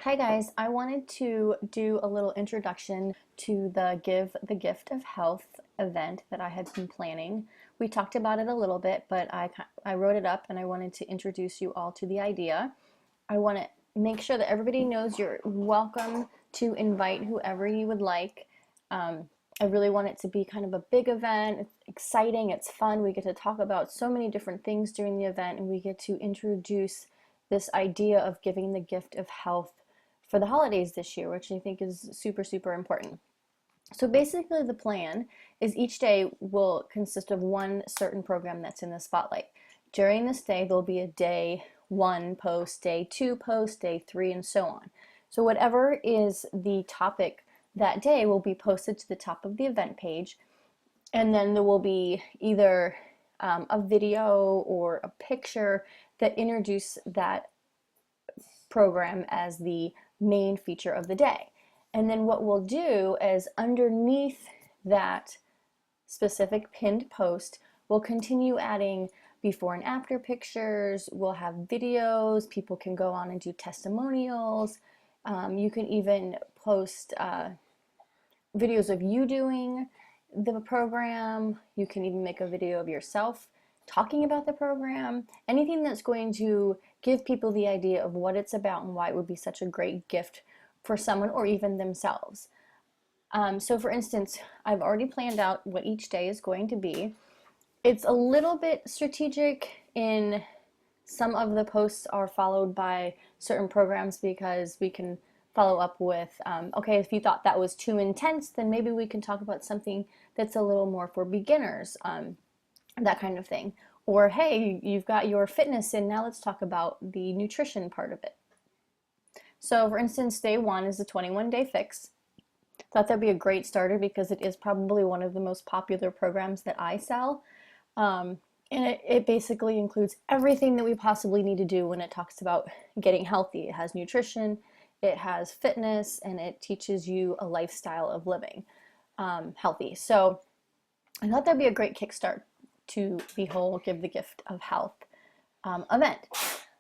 Hi guys, I wanted to do a little introduction to the Give the Gift of Health event that I had been planning. We talked about it a little bit, but I wrote it up and I wanted to introduce you all to the idea. I want to make sure that everybody knows you're welcome to invite whoever you would like. I really want it to be kind of a big event. It's exciting, it's fun. We get to talk about so many different things during the event, and we get to introduce this idea of giving the gift of health for the holidays this year, which I think is super, super important. So basically, the plan is each day will consist of one certain program that's in the spotlight. During this day, there'll be a day one post, day two post, day three, and so on. So whatever is the topic that day will be posted to the top of the event page, and then there will be either a video or a picture that introduce that program as the main feature of the day. And then what we'll do is underneath that specific pinned post, we'll continue adding before and after pictures. We'll have videos. People can go on and do testimonials. You can even post videos of you doing the program. You can even make a video of yourself talking about the program. Anything that's going to give people the idea of what it's about and why it would be such a great gift for someone or even themselves. So for instance, I've already planned out what each day is going to be. It's a little bit strategic in some of the posts are followed by certain programs because we can follow up with, okay, if you thought that was too intense, then maybe we can talk about something that's a little more for beginners, that kind of thing. Or, hey, you've got your fitness in, now let's talk about the nutrition part of it. So for instance, day one is the 21-day fix. Thought that'd be a great starter because it is probably one of the most popular programs that I sell. And it basically includes everything that we possibly need to do when it talks about getting healthy. It has nutrition, it has fitness, and it teaches you a lifestyle of living healthy. So I thought that'd be a great kickstart to the whole Give the Gift of Health event.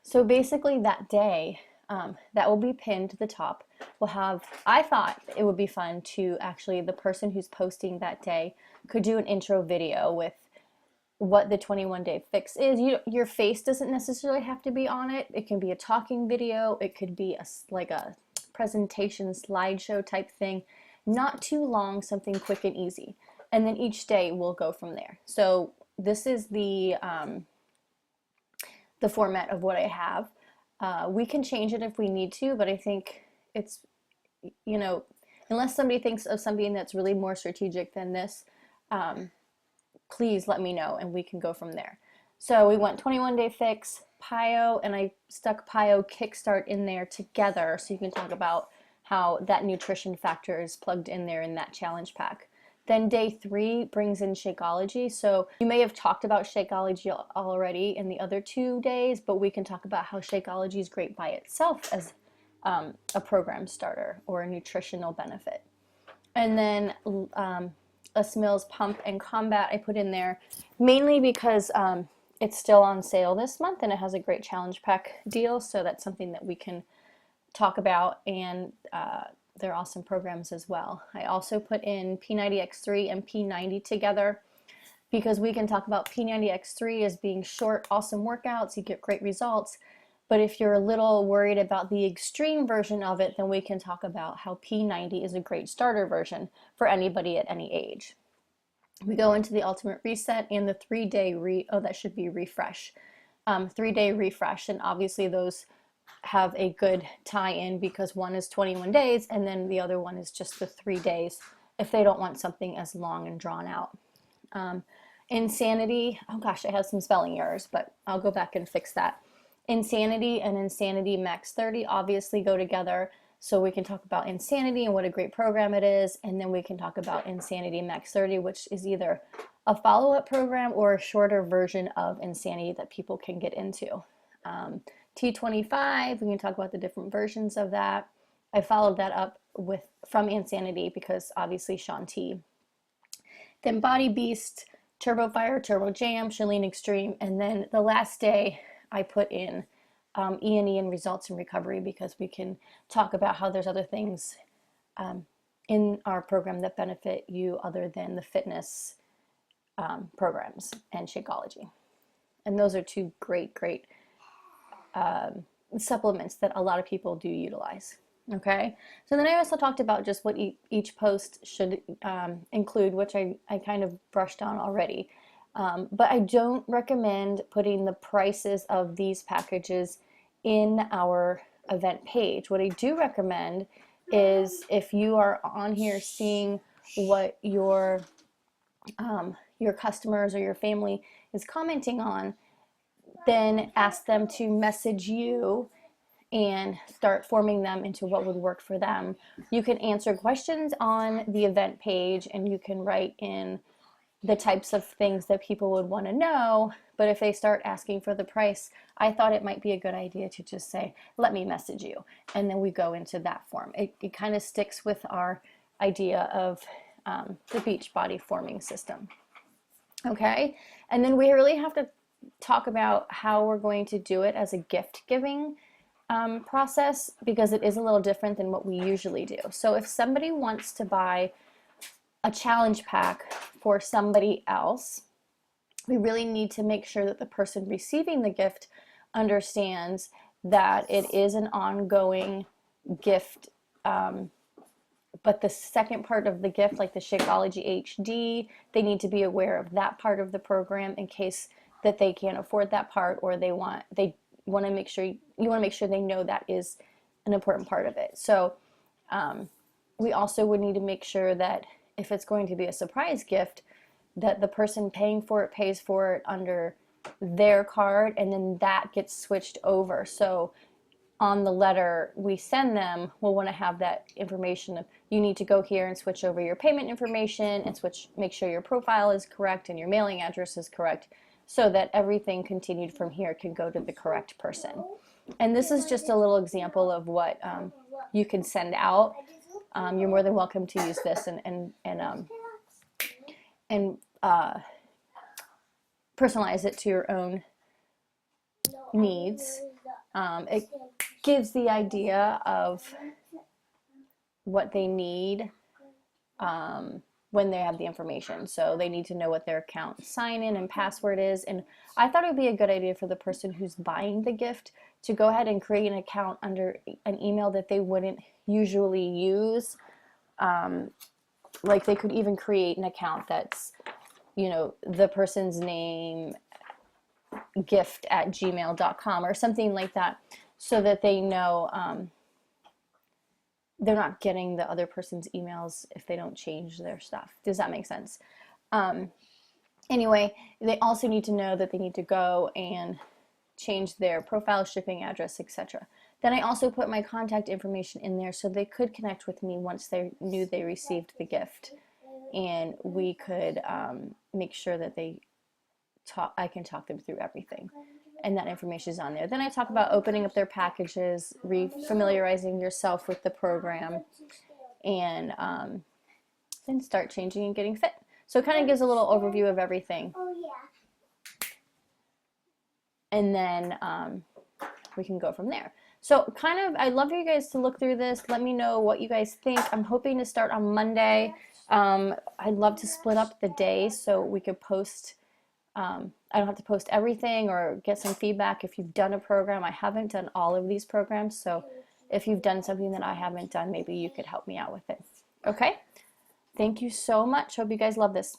So basically that day, that will be pinned to the top, will have, I thought it would be fun to actually, the person who's posting that day could do an intro video with what the 21-day fix is. Your face doesn't necessarily have to be on it. It can be a talking video. It could be like a presentation slideshow type thing. Not too long, something quick and easy. And then each day we'll go from there. So this is the format of what I have. We can change it if we need to, but I think it's, unless somebody thinks of something that's really more strategic than this, please let me know and we can go from there. So we went 21-day fix, PiYo, and I stuck PiYo Kickstart in there together so you can talk about how that nutrition factor is plugged in there in that challenge pack. Then day three brings in Shakeology. So you may have talked about Shakeology already in the other 2 days, but we can talk about how Shakeology is great by itself as a program starter or a nutritional benefit. And then Les Mills Pump and Combat I put in there mainly because it's still on sale this month and it has a great challenge pack deal, so that's something that we can talk about, and they're awesome programs as well. I also put in P90X3 and P90 together because we can talk about P90X3 as being short, awesome workouts, you get great results. But if you're a little worried about the extreme version of it, then we can talk about how P90 is a great starter version for anybody at any age. We go into the Ultimate Reset and the 3-day that should be refresh. 3-day refresh, and obviously those have a good tie-in because one is 21 days and then the other one is just the 3 days if they don't want something as long and drawn out. Insanity, oh gosh, I have some spelling errors, but I'll go back and fix that. Insanity and Insanity Max 30 obviously go together, so we can talk about Insanity and what a great program it is, and then we can talk about Insanity Max 30, which is either a follow-up program or a shorter version of Insanity that people can get into. T25, we can talk about the different versions of that. I followed that up from Insanity because obviously Shaun T. Then Body Beast, Turbo Fire, Turbo Jam, Chalene Extreme, and then the last day I put in E&E and results and recovery, because we can talk about how there's other things in our program that benefit you other than the fitness programs and Shakeology. And those are two great supplements that a lot of people do utilize. Okay, so then I also talked about just what each post should include, which I kind of brushed on already. But I don't recommend putting the prices of these packages in our event page. What I do recommend is, if you are on here seeing what your customers or your family is commenting on, then ask them to message you and start forming them into what would work for them. You can answer questions on the event page, and you can write in the types of things that people would want to know. But if they start asking for the price, I thought it might be a good idea to just say, let me message you. And then we go into that form. It kind of sticks with our idea of the Beachbody forming system. Okay, and then we really have to talk about how we're going to do it as a gift giving process, because it is a little different than what we usually do. So if somebody wants to buy a challenge pack for somebody else, we really need to make sure that the person receiving the gift understands that it is an ongoing gift. But the second part of the gift, like the Shakeology HD, they need to be aware of that part of the program in case that they can't afford that part, or they want to make sure you want to make sure they know that is an important part of it. So we also would need to make sure that if it's going to be a surprise gift, that the person paying for it pays for it under their card, and then that gets switched over. So on the letter we send them, we'll want to have that information of, you need to go here and switch over your payment information and make sure your profile is correct and your mailing address is correct, so that everything continued from here can go to the correct person. And this is just a little example of what you can send out. You're more than welcome to use this and personalize it to your own needs. It gives the idea of what they need when they have the information. So they need to know what their account sign-in and password is. And I thought it would be a good idea for the person who's buying the gift to go ahead and create an account under an email that they wouldn't usually use. Like they could even create an account that's, the person's name, gift@gmail.com or something like that, so that they know they're not getting the other person's emails if they don't change their stuff. Does that make sense? Anyway, they also need to know that they need to go and change their profile, shipping address, etc. Then I also put my contact information in there so they could connect with me once they knew they received the gift, and we could make sure that I can talk them through everything, and that information is on there. Then I talk about opening up their packages, familiarizing yourself with the program, and then start changing and getting fit. So it kind of gives a little overview of everything. And then we can go from there. So I'd love for you guys to look through this. Let me know what you guys think. I'm hoping to start on Monday. I'd love to split up the day so we could post. I don't have to post everything, or get some feedback if you've done a program. I haven't done all of these programs, so if you've done something that I haven't done, maybe you could help me out with it. Okay? Thank you so much. Hope you guys love this.